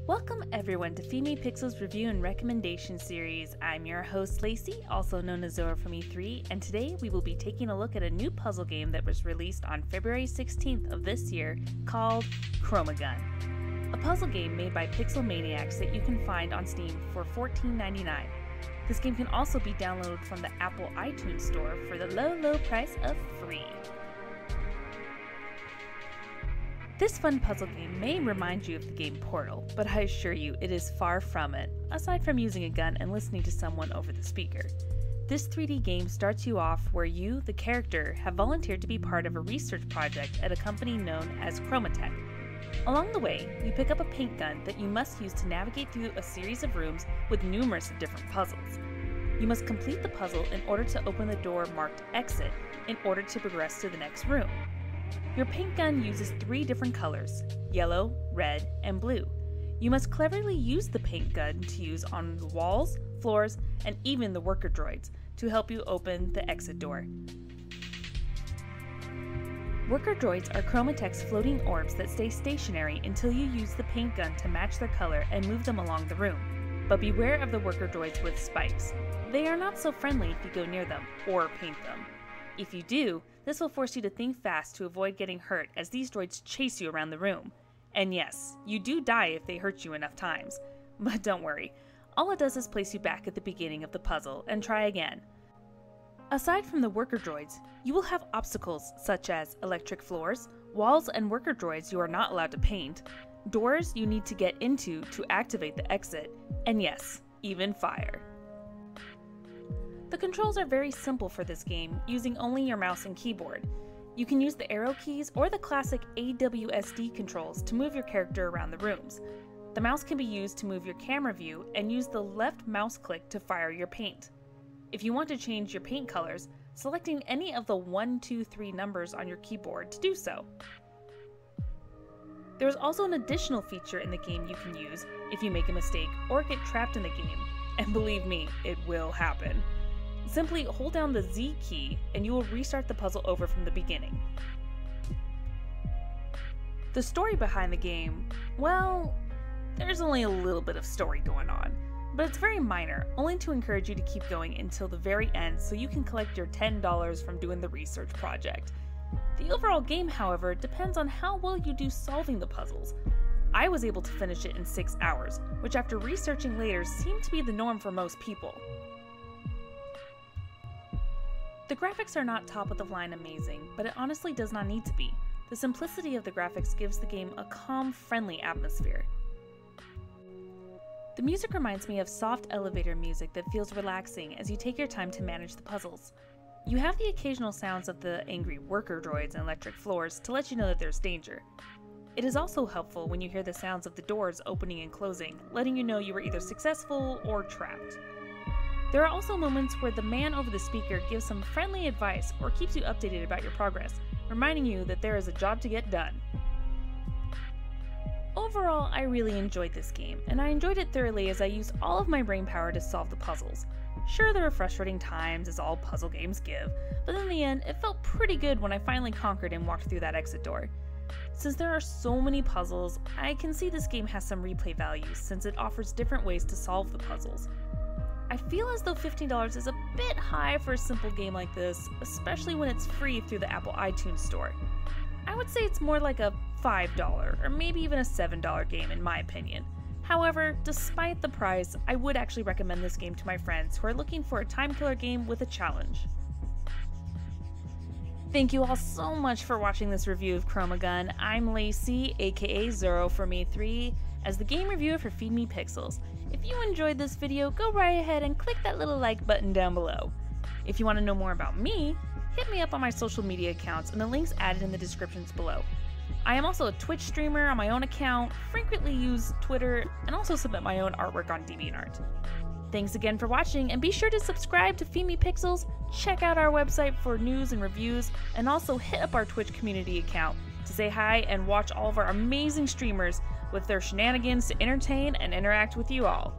Welcome everyone to fiiiiiine Pixels review and recommendation series. I'm your host Lacey, also known as Zora from E3, and today we will be taking a look at a new puzzle game that was released on February 16th of this year called Chromagun. A puzzle game made by Pixel Maniacs that you can find on Steam for $14.99. This game can also be downloaded from the Apple iTunes Store for the low price of free. This fun puzzle game may remind you of the game Portal, but I assure you it is far from it, aside from using a gun and listening to someone over the speaker. This 3D game starts you off where you, the character, have volunteered to be part of a research project at a company known as Chromagun. Along the way, you pick up a paint gun that you must use to navigate through a series of rooms with numerous different puzzles. You must complete the puzzle in order to open the door marked Exit in order to progress to the next room. Your paint gun uses 3 different colors, yellow, red, and blue. You must cleverly use the paint gun to use on the walls, floors, and even the worker droids to help you open the exit door. Worker droids are Chromatech's floating orbs that stay stationary until you use the paint gun to match their color and move them along the room. But beware of the worker droids with spikes. They are not so friendly if you go near them or paint them. If you do, this will force you to think fast to avoid getting hurt as these droids chase you around the room. And yes, you do die if they hurt you enough times. But don't worry, all it does is place you back at the beginning of the puzzle and try again. Aside from the worker droids, you will have obstacles such as electric floors, walls and worker droids you are not allowed to paint, doors you need to get into to activate the exit, and yes, even fire. The controls are very simple for this game, using only your mouse and keyboard. You can use the arrow keys or the classic AWSD controls to move your character around the rooms. The mouse can be used to move your camera view and use the left mouse click to fire your paint. If you want to change your paint colors, selecting any of the 1, 2, 3 numbers on your keyboard to do so. There is also an additional feature in the game you can use if you make a mistake or get trapped in the game, and believe me, it will happen. Simply hold down the Z key and you will restart the puzzle over from the beginning. The story behind the game, well, there's only a little bit of story going on, but it's very minor, only to encourage you to keep going until the very end so you can collect your $10 from doing the research project. The overall game, however, depends on how well you do solving the puzzles. I was able to finish it in 6 hours, which after researching later seemed to be the norm for most people. The graphics are not top of the line amazing, but it honestly does not need to be. The simplicity of the graphics gives the game a calm, friendly atmosphere. The music reminds me of soft elevator music that feels relaxing as you take your time to manage the puzzles. You have the occasional sounds of the angry worker droids and electric floors to let you know that there's danger. It is also helpful when you hear the sounds of the doors opening and closing, letting you know you were either successful or trapped. There are also moments where the man over the speaker gives some friendly advice or keeps you updated about your progress, reminding you that there is a job to get done. Overall, I really enjoyed this game, and I enjoyed it thoroughly as I used all of my brain power to solve the puzzles. Sure, there were frustrating times, as all puzzle games give, but in the end, it felt pretty good when I finally conquered and walked through that exit door. Since there are so many puzzles, I can see this game has some replay value since it offers different ways to solve the puzzles. I feel as though $15 is a bit high for a simple game like this, especially when it's free through the Apple iTunes Store. I would say it's more like a $5 or maybe even a $7 game in my opinion. However, despite the price, I would actually recommend this game to my friends who are looking for a time killer game with a challenge. Thank you all so much for watching this review of Chromagun. I'm Lacey, aka Zoro from E3, as the game reviewer for fiiiiiine Pixels. If you enjoyed this video, go right ahead and click that little like button down below. If you want to know more about me, hit me up on my social media accounts and the links added in the descriptions below. I am also a Twitch streamer on my own account, frequently use Twitter, and also submit my own artwork on DeviantArt. Thanks again for watching, and be sure to subscribe to fiiiiiine Pixels, check out our website for news and reviews, and also hit up our Twitch community account to say hi and watch all of our amazing streamers with their shenanigans to entertain and interact with you all.